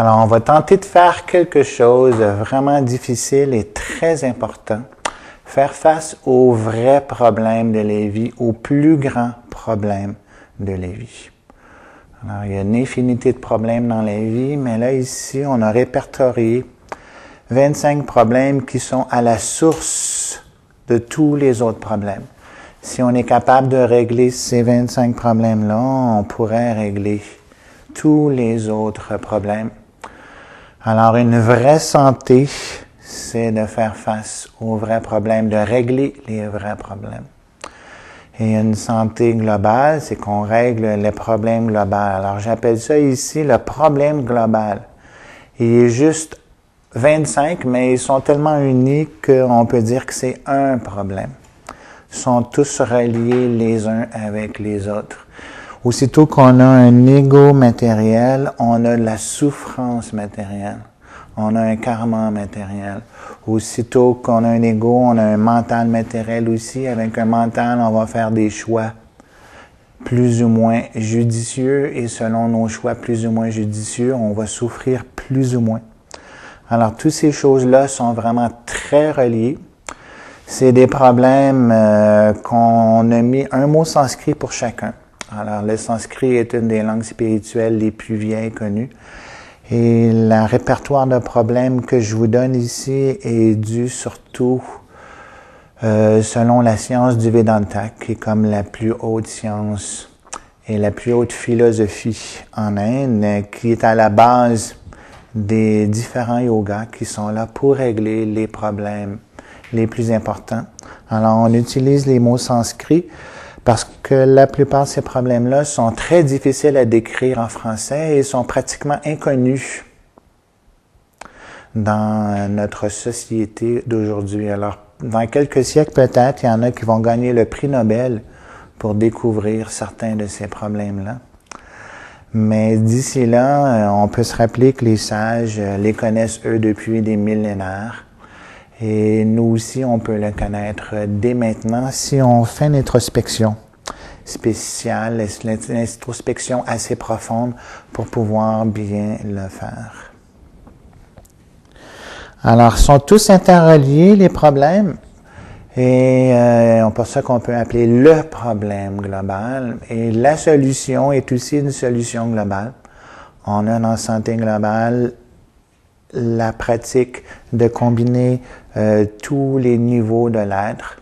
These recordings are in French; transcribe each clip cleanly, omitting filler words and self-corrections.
Alors, on va tenter de faire quelque chose de vraiment difficile et très important. Faire face aux vrais problèmes de Lévis, aux plus grands problèmes de Lévis. Alors, il y a une infinité de problèmes dans la vie, mais là, ici, on a répertorié 25 problèmes qui sont à la source de tous les autres problèmes. Si on est capable de régler ces 25 problèmes-là, on pourrait régler tous les autres problèmes. Alors, une vraie santé, c'est de faire face aux vrais problèmes, de régler les vrais problèmes. Et une santé globale, c'est qu'on règle les problèmes globaux. Alors, j'appelle ça ici le problème global. Il est juste 25, mais ils sont tellement uniques qu'on peut dire que c'est un problème. Ils sont tous reliés les uns avec les autres. Aussitôt qu'on a un ego matériel, on a de la souffrance matérielle. On a un karma matériel. Aussitôt qu'on a un ego, on a un mental matériel aussi. Avec un mental, on va faire des choix plus ou moins judicieux et selon nos choix plus ou moins judicieux, on va souffrir plus ou moins. Alors, toutes ces choses-là sont vraiment très reliées. C'est des problèmes qu'on a mis un mot sanskrit pour chacun. Alors, le sanskrit est une des langues spirituelles les plus vieilles connues. Et le répertoire de problèmes que je vous donne ici est dû surtout selon la science du Vedanta, qui est comme la plus haute science et la plus haute philosophie en Inde, qui est à la base des différents yogas qui sont là pour régler les problèmes les plus importants. Alors, on utilise les mots sanscrits parce que la plupart de ces problèmes-là sont très difficiles à décrire en français et sont pratiquement inconnus dans notre société d'aujourd'hui. Alors, dans quelques siècles peut-être, il y en a qui vont gagner le prix Nobel pour découvrir certains de ces problèmes-là. Mais d'ici là, on peut se rappeler que les sages les connaissent eux depuis des millénaires. Et nous aussi, on peut le connaître dès maintenant si on fait une introspection spéciale, une introspection assez profonde pour pouvoir bien le faire. Alors, ils sont tous interreliés, les problèmes, et c'est pour ça qu'on peut appeler le problème global. Et la solution est aussi une solution globale. On a dans Santé globale la pratique de combiner tous les niveaux de l'être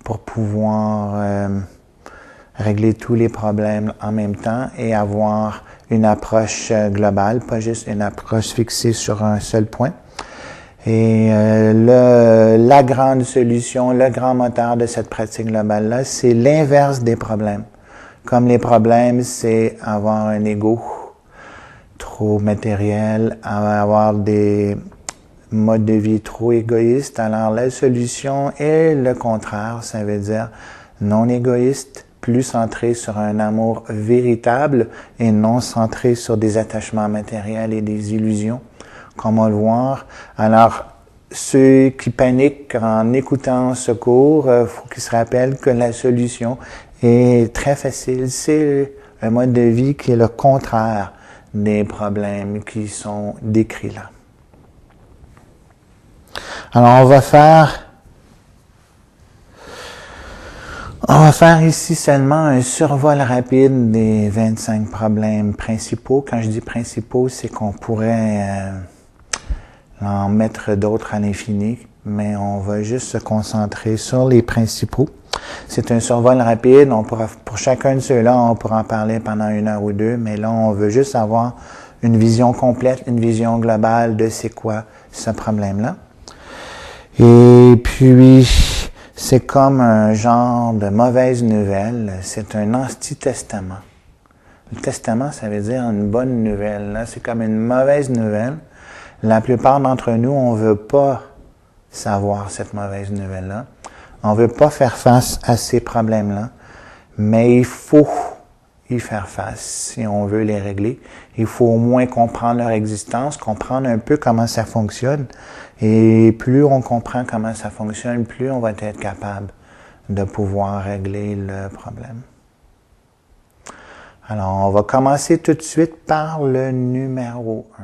pour pouvoir régler tous les problèmes en même temps et avoir une approche globale, pas juste une approche fixée sur un seul point. Et la grande solution, le grand moteur de cette pratique globale-là, c'est l'inverse des problèmes. Comme les problèmes, c'est avoir un ego trop matériel, avoir des modes de vie trop égoïstes. Alors la solution est le contraire, ça veut dire non égoïste, plus centré sur un amour véritable et non centré sur des attachements matériels et des illusions, comme on va le voir. Alors, ceux qui paniquent en écoutant ce cours, faut qu'ils se rappellent que la solution est très facile. C'est un mode de vie qui est le contraire des problèmes qui sont décrits là. Alors, on va faire ici seulement un survol rapide des 25 problèmes principaux. Quand je dis principaux, c'est qu'on pourrait en mettre d'autres à l'infini, mais on va juste se concentrer sur les principaux. C'est un survol rapide. Pour chacun de ceux-là, on pourra en parler pendant 1 heure ou 2, mais là, on veut juste avoir une vision complète, une vision globale de c'est quoi ce problème-là. Et puis, c'est comme un genre de mauvaise nouvelle. C'est un anti-testament. Le testament, ça veut dire une bonne nouvelle. Là, c'est comme une mauvaise nouvelle. La plupart d'entre nous, on veut pas savoir cette mauvaise nouvelle-là. On veut pas faire face à ces problèmes-là. Mais il faut y faire face si on veut les régler. Il faut au moins comprendre leur existence, comprendre un peu comment ça fonctionne. Et plus on comprend comment ça fonctionne, plus on va être capable de pouvoir régler le problème. Alors, on va commencer tout de suite par le numéro 1.